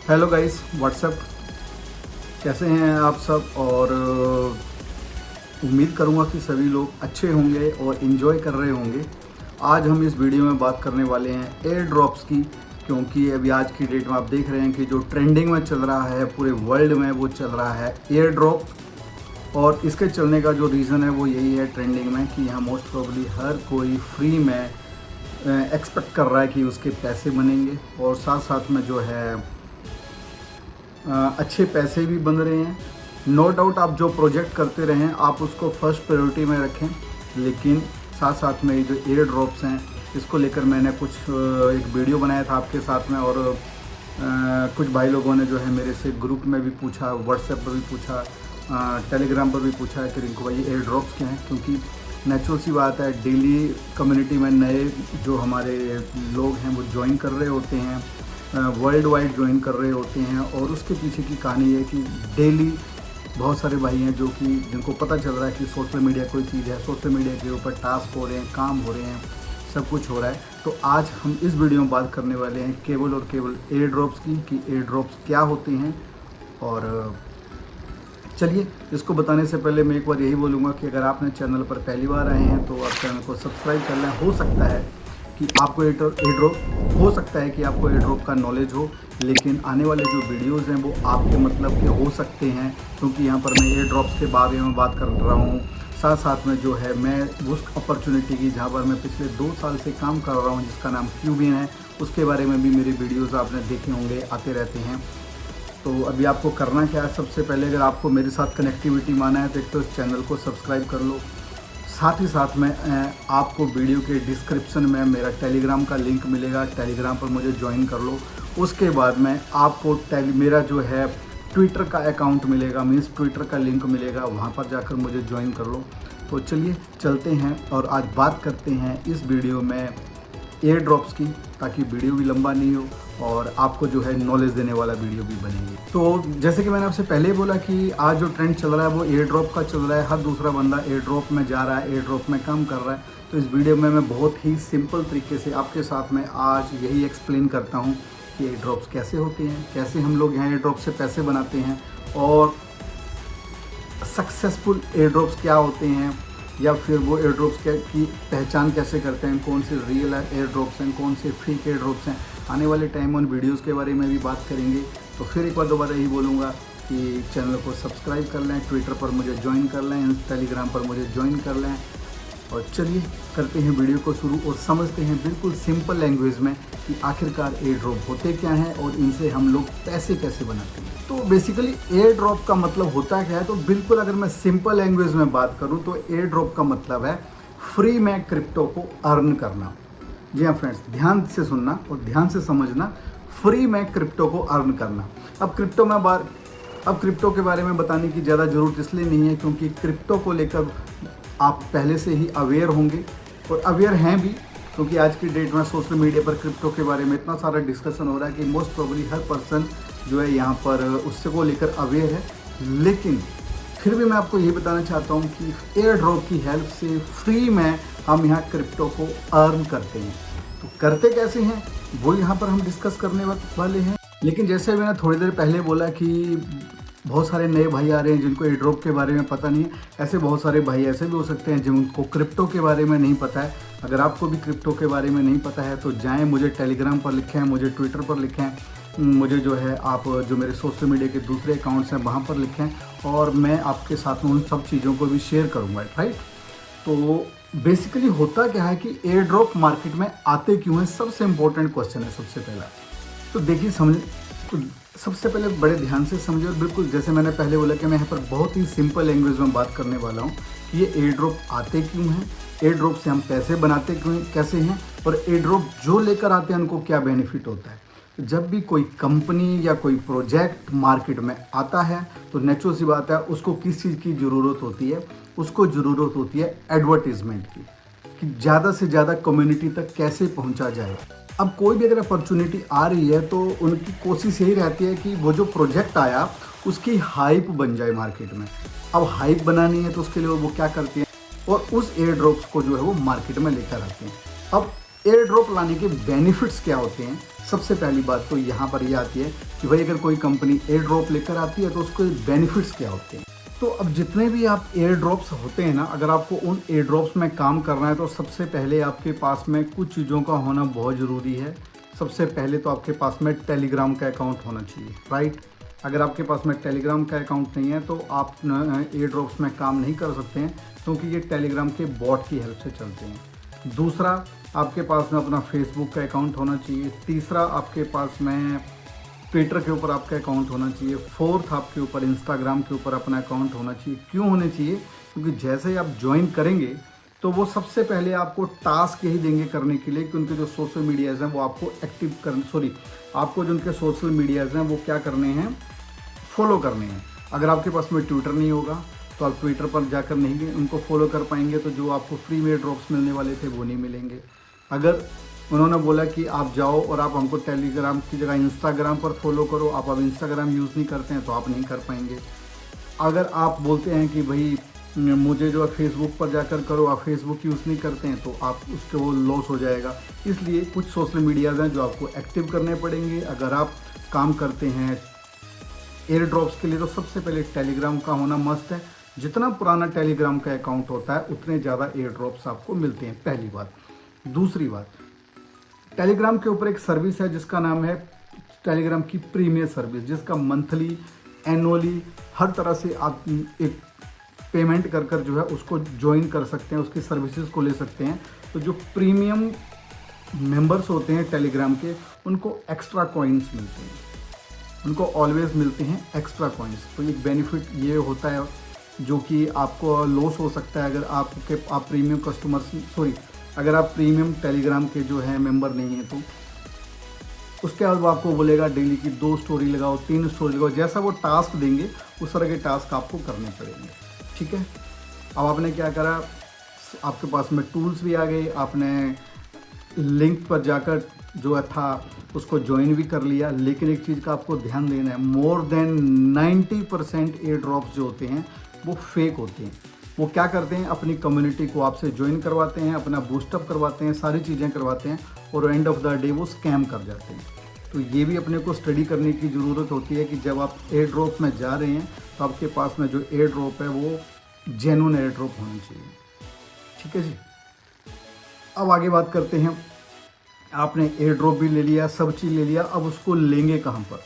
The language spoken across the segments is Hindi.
Hello guys, WhatsApp. कैसे हैं आप सब? और उम्मीद करूंगा कि सभी लोग अच्छे होंगे और इन्जॉय कर रहे होंगे। आज हम इस वीडियो में बात करने वाले हैं एयर ड्रॉप्स की, क्योंकि अभी आज की डेट में आप देख रहे हैं कि जो ट्रेंडिंग में चल रहा है पूरे वर्ल्ड में, वो चल रहा है एयर ड्रॉप। और इसके चलने का जो रीज़न है वो यही है ट्रेंडिंग में कि यहाँ मोस्ट प्रोबेबली हर कोई फ्री में एक्सपेक्ट कर रहा है कि उसके पैसे बनेंगे, और साथ साथ में जो है अच्छे पैसे भी बन रहे हैं। नो डाउट आप जो प्रोजेक्ट करते रहें आप उसको फर्स्ट प्रायोरिटी में रखें, लेकिन साथ साथ में ये जो एयर ड्रॉप्स हैं इसको लेकर मैंने कुछ एक वीडियो बनाया था आपके साथ में, और कुछ भाई लोगों ने जो है मेरे से ग्रुप में भी पूछा, व्हाट्सएप पर भी पूछा, टेलीग्राम पर भी पूछा कि रिंकू भाई ये एयर ड्रॉप्स क्या हैं। क्योंकि नेचुरल सी बात है, डेली कम्युनिटी में नए जो हमारे लोग हैं वो ज्वाइन कर रहे होते हैं, वर्ल्ड वाइड ज्वाइन कर रहे होते हैं, और उसके पीछे की कहानी है कि डेली बहुत सारे भाई हैं जो कि जिनको पता चल रहा है कि सोशल मीडिया कोई चीज़ है, सोशल मीडिया के ऊपर टास्क हो रहे हैं, काम हो रहे हैं, सब कुछ हो रहा है। तो आज हम इस वीडियो में बात करने वाले हैं केवल और केवल एयर ड्रॉप्स की, कि एयर ड्रॉप्स क्या होते हैं। और चलिए, इसको बताने से पहले मैं एक बार यही बोलूँगा कि अगर आपने चैनल पर पहली बार आए हैं तो आप चैनल को सब्सक्राइब कर लें। हो सकता है कि आपको एयर ड्रॉप हो सकता है कि आपको एयर ड्रॉप का नॉलेज हो, लेकिन आने वाले जो वीडियोस हैं वो आपके मतलब के हो सकते हैं, क्योंकि यहाँ पर मैं एयर ड्रॉप्स के बारे में बात कर रहा हूँ। साथ साथ में जो है मैं उस अपॉर्चुनिटी की जहाँ पर मैं पिछले 2 साल से काम कर रहा हूँ, जिसका नाम क्यूबिन है, उसके बारे में भी मेरी वीडियोज़ आपने देखे होंगे, आते रहते हैं। तो अभी आपको करना क्या है, सबसे पहले अगर आपको मेरे साथ कनेक्टिविटी माना है तो एक तो इस चैनल को सब्सक्राइब कर लो। साथ ही साथ में आपको वीडियो के डिस्क्रिप्शन में मेरा टेलीग्राम का लिंक मिलेगा, टेलीग्राम पर मुझे ज्वाइन कर लो। उसके बाद में आपको मेरा जो है ट्विटर का अकाउंट मिलेगा, मीन्स ट्विटर का लिंक मिलेगा, वहाँ पर जाकर मुझे ज्वाइन कर लो। तो चलिए चलते हैं और आज बात करते हैं इस वीडियो में एयर ड्रॉप्स की, ताकि वीडियो भी लंबा नहीं हो और आपको जो है नॉलेज देने वाला वीडियो भी बनेगी। तो जैसे कि मैंने आपसे पहले ही बोला कि आज जो ट्रेंड चल रहा है वो एयर ड्रॉप का चल रहा है। हर दूसरा बंदा एयर ड्रॉप में जा रहा है, एयर ड्रॉप में काम कर रहा है। तो इस वीडियो में मैं बहुत ही सिंपल तरीके से आपके साथ में आज यही एक्सप्लेन करता हूँ कि एयर ड्रॉप्स कैसे होते हैं, कैसे हम लोग यहाँ एयर ड्रॉप से पैसे बनाते हैं, और सक्सेसफुल एयर ड्रॉप्स क्या होते हैं, या फिर वो एयर ड्रॉप्स की पहचान कैसे करते हैं, कौन से रियल एयर ड्रॉप्स हैं, कौन से फेक एयर ड्रॉप्स हैं। आने वाले टाइम उन वीडियोस के बारे में भी बात करेंगे। तो फिर एक बार दोबारा यही बोलूँगा कि चैनल को सब्सक्राइब कर लें, ट्विटर पर मुझे ज्वाइन कर लें, टेलीग्राम पर मुझे ज्वाइन कर लें। और चलिए करते हैं वीडियो को शुरू और समझते हैं बिल्कुल सिंपल लैंग्वेज में कि आखिरकार एयर ड्रॉप होते क्या हैं और इनसे हम लोग पैसे कैसे बनाते हैं। तो बेसिकली एयर ड्रॉप का मतलब होता क्या है, तो बिल्कुल अगर मैं सिंपल लैंग्वेज में बात करूं तो एयर ड्रॉप का मतलब है फ्री में क्रिप्टो को अर्न करना। जी हाँ फ्रेंड्स, ध्यान से सुनना और ध्यान से समझना, फ्री में क्रिप्टो को अर्न करना। अब क्रिप्टो के बारे में बताने की ज़्यादा ज़रूरत इसलिए नहीं है क्योंकि क्रिप्टो को लेकर आप पहले से ही अवेयर होंगे, और अवेयर हैं भी, क्योंकि आज की डेट में सोशल मीडिया पर क्रिप्टो के बारे में इतना सारा डिस्कशन हो रहा है कि मोस्ट प्रोबेबली हर पर्सन जो है यहाँ पर उससे को लेकर अवेयर है। लेकिन फिर भी मैं आपको ये बताना चाहता हूँ कि एयर ड्रॉप की हेल्प से फ्री में हम यहाँ क्रिप्टो को अर्न करते हैं। तो करते कैसे हैं वो यहाँ पर हम डिस्कस करने वाले हैं। लेकिन जैसे मैंने थोड़ी देर पहले बोला कि बहुत सारे नए भाई आ रहे हैं जिनको एयर ड्रॉप के बारे में पता नहीं है। ऐसे बहुत सारे भाई ऐसे भी हो सकते हैं जिनको क्रिप्टो के बारे में नहीं पता है। अगर आपको भी क्रिप्टो के बारे में नहीं पता है तो जाएं, मुझे टेलीग्राम पर लिखें, मुझे ट्विटर पर लिखें, मुझे जो है आप जो मेरे सोशल मीडिया के दूसरे अकाउंट्स हैं वहाँ पर लिखें, और मैं आपके साथ में उन सब चीज़ों को भी शेयर करूँगा, राइट। तो बेसिकली होता क्या है कि एयर ड्रॉप मार्केट में आते क्यों हैं, सबसे इम्पोर्टेंट क्वेश्चन है सबसे पहला। तो देखिए तो सबसे पहले बड़े ध्यान से समझो, बिल्कुल जैसे मैंने पहले बोला कि मैं यहाँ पर बहुत ही सिंपल लैंग्वेज में बात करने वाला हूँ कि ये एयर ड्रॉप आते क्यों हैं, एयर ड्रॉप से हम पैसे बनाते क्यों कैसे हैं, और एयर ड्रॉप जो लेकर आते हैं उनको क्या बेनिफिट होता है। जब भी कोई कंपनी या कोई प्रोजेक्ट मार्केट में आता है तो नेचुरल सी बात है उसको किस चीज़ की ज़रूरत होती है, उसको ज़रूरत होती है एडवर्टीज़मेंट की, कि ज़्यादा से ज़्यादा कम्युनिटी तक कैसे पहुँचा जाए। अब कोई भी अगर अपॉर्चुनिटी आ रही है तो उनकी कोशिश यही रहती है कि वो जो प्रोजेक्ट आया उसकी हाइप बन जाए मार्केट में। अब हाइप बनानी है तो उसके लिए वो क्या करते हैं, और उस एयर ड्रॉप्स को जो है वो मार्केट में लेकर आते हैं। अब एयर ड्रॉप लाने के बेनिफिट्स क्या होते हैं सबसे पहली बात तो यहाँ पर ये आती है कि भाई अगर कोई कंपनी एयर ड्रॉप लेकर आती है तो उसके बेनिफिट्स क्या होते हैं। तो अब जितने भी आप एयर ड्रॉप्स होते हैं ना, अगर आपको उन एयर ड्रॉप्स में काम करना है तो सबसे पहले आपके पास में कुछ चीज़ों का होना बहुत ज़रूरी है। सबसे पहले तो आपके पास में टेलीग्राम का अकाउंट होना चाहिए, राइट। अगर आपके पास में टेलीग्राम का अकाउंट नहीं है तो आप एयर ड्रॉप्स में काम नहीं कर सकते हैं, क्योंकि ये टेलीग्राम के बॉट की हेल्प से चलते हैं। दूसरा, आपके पास में अपना फेसबुक का अकाउंट होना चाहिए। तीसरा, आपके पास में ट्विटर के ऊपर आपका अकाउंट होना चाहिए। फोर्थ, आपके ऊपर इंस्टाग्राम के ऊपर अपना अकाउंट होना चाहिए। क्यों होने चाहिए? क्योंकि जैसे ही आप ज्वाइन करेंगे तो वो सबसे पहले आपको टास्क यही देंगे करने के लिए कि उनके जो सोशल मीडियाज़ हैं वो आपको एक्टिव कर आपको जो उनके सोशल मीडियाज़ हैं वो क्या करने हैं, फॉलो करने हैं। अगर आपके पास में ट्विटर नहीं होगा तो आप ट्विटर पर जाकर नहीं उनको फॉलो कर पाएंगे, तो जो आपको फ्री में ड्रॉप्स मिलने वाले थे वो नहीं मिलेंगे। अगर उन्होंने बोला कि आप जाओ और आप हमको टेलीग्राम की जगह इंस्टाग्राम पर फॉलो करो, आप अब इंस्टाग्राम यूज़ नहीं करते हैं तो आप नहीं कर पाएंगे। अगर आप बोलते हैं कि भाई मुझे जो है फेसबुक पर जाकर करो, आप फेसबुक यूज़ नहीं करते हैं तो आप उसके वो लॉस हो जाएगा। इसलिए कुछ सोशल मीडियाज़ हैं जो आपको एक्टिव करने पड़ेंगे। अगर आप काम करते हैं एयर ड्रॉप्स के लिए तो सबसे पहले टेलीग्राम का होना मस्ट है। जितना पुराना टेलीग्राम का अकाउंट होता है उतने ज़्यादा एयर ड्रॉप्स आपको मिलते हैं, पहली बात। दूसरी बात, टेलीग्राम के ऊपर एक सर्विस है जिसका नाम है टेलीग्राम की प्रीमियर सर्विस, जिसका मंथली, एनुअली हर तरह से आप एक पेमेंट कर कर जो है उसको ज्वाइन कर सकते हैं, उसकी सर्विसेज को ले सकते हैं। तो जो प्रीमियम मेंबर्स होते हैं टेलीग्राम के, उनको एक्स्ट्रा कॉइन्स मिलते हैं, उनको ऑलवेज मिलते हैं एक्स्ट्रा कॉइन्स। तो एक बेनिफिट ये होता है जो कि आपको लॉस हो सकता है अगर आप प्रीमियम कस्टमर अगर आप प्रीमियम टेलीग्राम के जो है मेंबर नहीं हैं तो। उसके बाद वो आपको बोलेगा डेली की 2 स्टोरी लगाओ, 3 स्टोरी लगाओ, जैसा वो टास्क देंगे उस तरह के टास्क आपको करने पड़ेंगे, ठीक है। अब आपने क्या करा, आपके पास में टूल्स भी आ गए, आपने लिंक पर जाकर जो था उसको ज्वाइन भी कर लिया। लेकिन एक चीज़ का आपको ध्यान देना है, मोर देन 90% एयर ड्रॉप्स जो होते हैं वो फेक होते हैं। वो क्या करते हैं, अपनी कम्युनिटी को आपसे ज्वाइन करवाते हैं, अपना बूस्टअप करवाते हैं, सारी चीज़ें करवाते हैं और एंड ऑफ द डे वो स्कैम कर जाते हैं। तो ये भी अपने को स्टडी करने की ज़रूरत होती है कि जब आप एयर ड्रॉप में जा रहे हैं तो आपके पास में जो एयर ड्रॉप है वो जेन्युइन एयर ड्रॉप होना चाहिए, ठीक है जी। अब आगे बात करते हैं, आपने एयर ड्रॉप भी ले लिया, सब चीज़ ले लिया, अब उसको लेंगे कहाँ पर।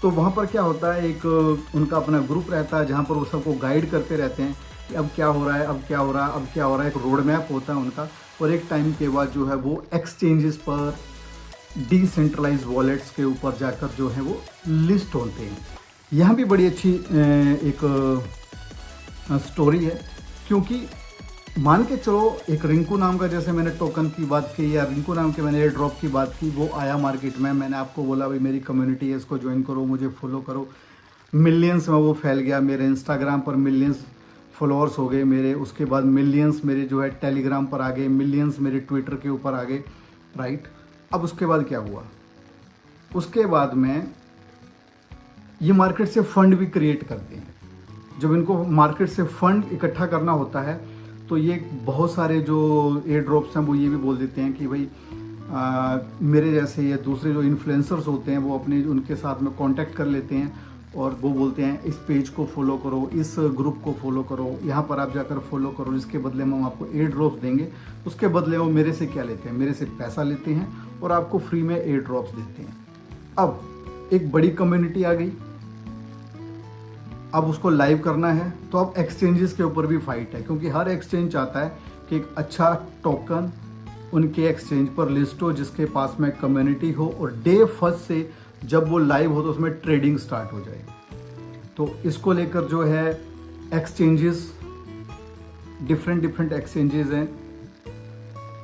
तो वहाँ पर क्या होता है, एक उनका अपना ग्रुप रहता है जहाँ पर वो सबको गाइड करते रहते हैं कि अब क्या हो रहा है, अब क्या हो रहा है, अब क्या हो रहा है। एक रोड मैप होता है उनका, और एक टाइम के बाद जो है वो एक्सचेंजेस पर, डिसेंट्रलाइज वॉलेट्स के ऊपर जाकर जो है वो लिस्ट होते हैं। यहाँ भी बड़ी अच्छी एक स्टोरी है, क्योंकि मान के चलो एक रिंकू नाम का, जैसे मैंने टोकन की बात की या रिंकू नाम के मैंने एयर ड्रॉप की बात की, वो आया मार्केट में, मैंने आपको बोला भाई मेरी कम्युनिटी है, इसको ज्वाइन करो, मुझे फॉलो करो। मिलियंस में वो फैल गया, मेरे इंस्टाग्राम पर मिलियंस फॉलोअर्स हो गए मेरे, उसके बाद मिलियंस मेरे जो है टेलीग्राम पर आ गए, मिलियंस मेरे ट्विटर के ऊपर आ गए, राइट। अब उसके बाद क्या हुआ, उसके बाद में ये मार्केट से फंड भी क्रिएट करते हैं। जब इनको मार्केट से फंड इकट्ठा करना होता है तो ये बहुत सारे जो एयर ड्रॉप्स हैं वो ये भी बोल देते हैं कि भाई मेरे जैसे ये दूसरे जो इन्फ्लुएंसर्स होते हैं वो अपने उनके साथ में कांटेक्ट कर लेते हैं और वो बोलते हैं इस पेज को फॉलो करो, इस ग्रुप को फॉलो करो, यहाँ पर आप जाकर फॉलो करो, इसके बदले में हम आपको एयर ड्रॉप्स देंगे। उसके बदले वो मेरे से क्या लेते हैं, मेरे से पैसा लेते हैं और आपको फ्री में एयर ड्रॉप्स देते हैं। अब एक बड़ी कम्युनिटी आ गई, अब उसको लाइव करना है तो अब एक्सचेंजेस के ऊपर भी फाइट है, क्योंकि हर एक्सचेंज चाहता है कि एक अच्छा टोकन उनके एक्सचेंज पर लिस्ट हो जिसके पास में कम्युनिटी हो, और डे फर्स्ट से जब वो लाइव हो तो उसमें ट्रेडिंग स्टार्ट हो जाए। तो इसको लेकर जो है एक्सचेंजेस, डिफरेंट एक्सचेंजेस हैं,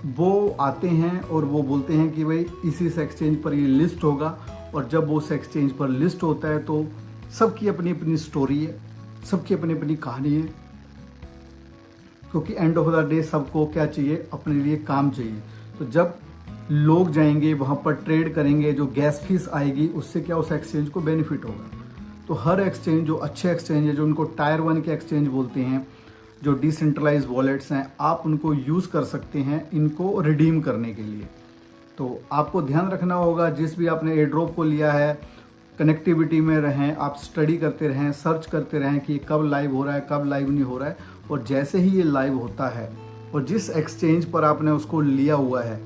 वो आते हैं और वो बोलते हैं कि भाई इसी एक्सचेंज पर ये लिस्ट होगा, और जब वो उस एक्सचेंज पर लिस्ट होता है तो सबकी अपनी अपनी स्टोरी है, सबकी अपनी अपनी कहानी है, क्योंकि एंड ऑफ द डे सबको क्या चाहिए, अपने लिए काम चाहिए। तो जब लोग जाएंगे वहाँ पर ट्रेड करेंगे, जो गैस फीस आएगी उससे क्या उस एक्सचेंज को बेनिफिट होगा। तो हर एक्सचेंज, जो अच्छे एक्सचेंज है, जो उनको टायर 1 के एक्सचेंज बोलते हैं, जो डिसेंट्रलाइज वॉलेट्स हैं, आप उनको यूज़ कर सकते हैं इनको रिडीम करने के लिए। तो आपको ध्यान रखना होगा, जिस भी आपने एयर ड्रॉप को लिया है कनेक्टिविटी में रहें, आप स्टडी करते रहें, सर्च करते रहें कि कब लाइव हो रहा है, कब लाइव नहीं हो रहा है। और जैसे ही ये लाइव होता है और जिस एक्सचेंज पर आपने उसको लिया हुआ है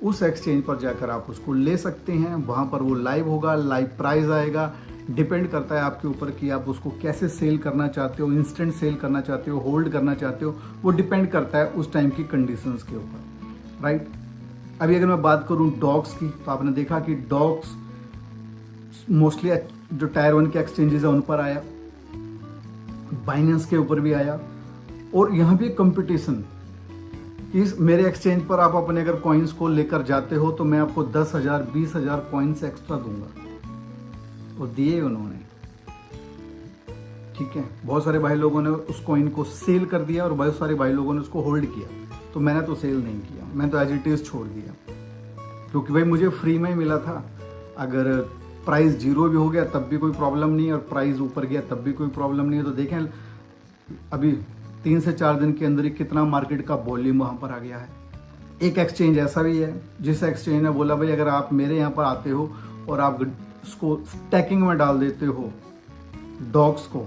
उस एक्सचेंज पर जाकर आप उसको ले सकते हैं। वहाँ पर वो लाइव होगा, लाइव प्राइस आएगा। डिपेंड करता है आपके ऊपर कि आप उसको कैसे सेल करना चाहते हो, इंस्टेंट सेल करना चाहते हो, होल्ड करना चाहते हो, वो डिपेंड करता है उस टाइम की कंडीशंस के ऊपर, राइट। अभी अगर मैं बात करूँ डॉग्स की, तो आपने देखा कि डॉग्स मोस्टली जो टायर 1 के एक्सचेंजेस है उन पर आया, बाइनेंस के ऊपर भी आया। और यहाँ भी कंपटीशन, इस मेरे एक्सचेंज पर आप अपने अगर कॉइन्स को लेकर जाते हो तो मैं आपको 10,000 20,000 कॉइन्स एक्स्ट्रा दूंगा, और दिए उन्होंने, ठीक है। बहुत सारे भाई लोगों ने उस कॉइन को सेल कर दिया और बहुत सारे भाई लोगों ने उसको होल्ड किया, तो मैंने तो सेल नहीं किया, मैं तो एज इट इज छोड़ दिया, क्योंकि भाई मुझे फ्री में ही मिला था। अगर प्राइस 0 भी हो गया तब भी कोई प्रॉब्लम नहीं है, और प्राइस ऊपर गया तब भी कोई प्रॉब्लम नहीं है। तो देखें अभी 3 से 4 दिन के अंदर ही कितना मार्केट का वॉल्यूम वहाँ पर आ गया है। एक एक्सचेंज ऐसा भी है जिस एक्सचेंज ने बोला भाई अगर आप मेरे यहाँ पर आते हो और आप उसको स्टैकिंग में डाल देते हो डॉग्स को,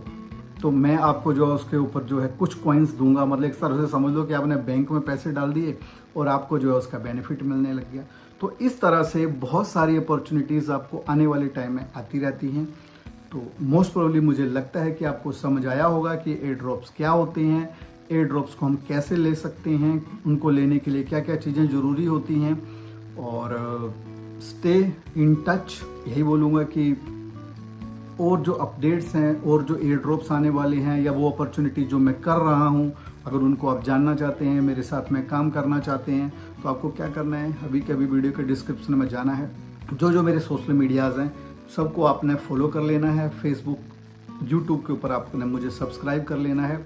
तो मैं आपको जो है उसके ऊपर जो है कुछ कॉइन्स दूंगा। मतलब एक तरह से समझ लो कि आपने बैंक में पैसे डाल दिए और आपको जो है उसका बेनिफिट मिलने लग गया। तो इस तरह से बहुत सारी अपॉर्चुनिटीज़ आपको आने वाले टाइम में आती रहती हैं। तो मोस्ट प्रोबेबली मुझे लगता है कि आपको समझ आया होगा कि एयर ड्रॉप्स क्या होते हैं, एयर ड्रॉप्स को हम कैसे ले सकते हैं, उनको लेने के लिए क्या क्या चीज़ें ज़रूरी होती हैं। और स्टे इन टच, यही बोलूँगा कि और जो अपडेट्स हैं और जो एयर ड्रॉप्स आने वाले हैं या वो अपॉर्चुनिटी जो मैं कर रहा हूँ, अगर उनको आप जानना चाहते हैं, मेरे साथ में काम करना चाहते हैं, तो आपको क्या करना है, अभी के अभी वीडियो के डिस्क्रिप्शन में जाना है। जो मेरे सोशल मीडियाज़ हैं सबको आपने फॉलो कर लेना है। फेसबुक, यूट्यूब के ऊपर आपने मुझे सब्सक्राइब कर लेना है,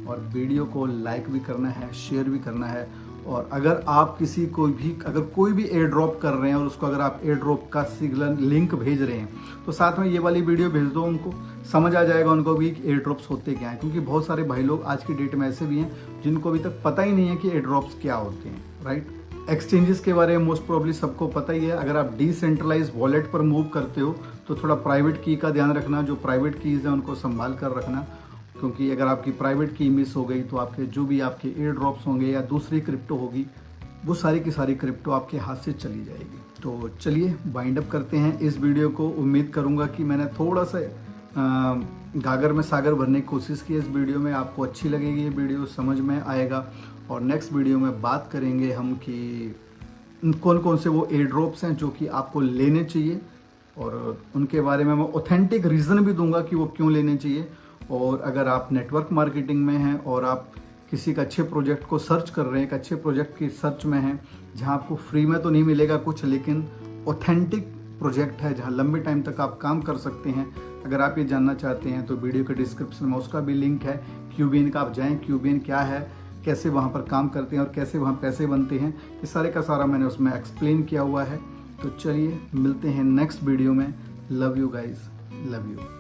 और वीडियो को लाइक भी करना है, शेयर भी करना है। और अगर आप किसी को भी, अगर कोई भी एयर ड्रॉप कर रहे हैं और उसको अगर आप एयर ड्रॉप का सिग्नल लिंक भेज रहे हैं, तो साथ में ये वाली वीडियो भेज दो, उनको समझ आ जाएगा उनको भी कि एयर ड्रॉप्स होते क्या हैं। क्योंकि बहुत सारे भाई लोग आज की डेट में ऐसे भी हैं जिनको अभी तक पता ही नहीं है कि एयर ड्रॉप्स क्या होते हैं, राइट। एक्सचेंजेस के बारे में मोस्ट प्रोबेबली सबको पता ही है। अगर आप डिसेंट्रलाइज वॉलेट पर मूव करते हो तो थोड़ा प्राइवेट की का ध्यान रखना, जो प्राइवेट कीज़ हैं उनको संभाल कर रखना, क्योंकि अगर आपकी प्राइवेट की मिस हो गई तो आपके जो भी आपके एयर ड्रॉप्स होंगे या दूसरी क्रिप्टो होगी, वो सारी की सारी क्रिप्टो आपके हाथ से चली जाएगी। तो चलिए वाइंड अप करते हैं इस वीडियो को। उम्मीद करूँगा कि मैंने थोड़ा सा गागर में सागर भरने की कोशिश की। इस वीडियो में आपको अच्छी लगेगी, ये वीडियो समझ में आएगा। और नेक्स्ट वीडियो में बात करेंगे हम कि कौन कौन से वो एयर ड्रॉप्स हैं जो कि आपको लेने चाहिए, और उनके बारे में मैं ऑथेंटिक रीज़न भी दूंगा कि वो क्यों लेने चाहिए। और अगर आप नेटवर्क मार्केटिंग में हैं और आप किसी का अच्छे प्रोजेक्ट को सर्च कर रहे हैं, एक अच्छे प्रोजेक्ट की सर्च में हैं जहां आपको फ्री में तो नहीं मिलेगा कुछ, लेकिन ऑथेंटिक प्रोजेक्ट है जहां लंबे टाइम तक आप काम कर सकते हैं, अगर आप ये जानना चाहते हैं तो वीडियो के डिस्क्रिप्शन में उसका भी लिंक है। क्यूबियन का आप जाएँ, क्यूबियन क्या है, कैसे वहाँ पर काम करते हैं और कैसे वहाँ पैसे बनते हैं, ये सारे का सारा मैंने उसमें एक्सप्लेन किया हुआ है। तो चलिए मिलते हैं नेक्स्ट वीडियो में। Love you guys, love you.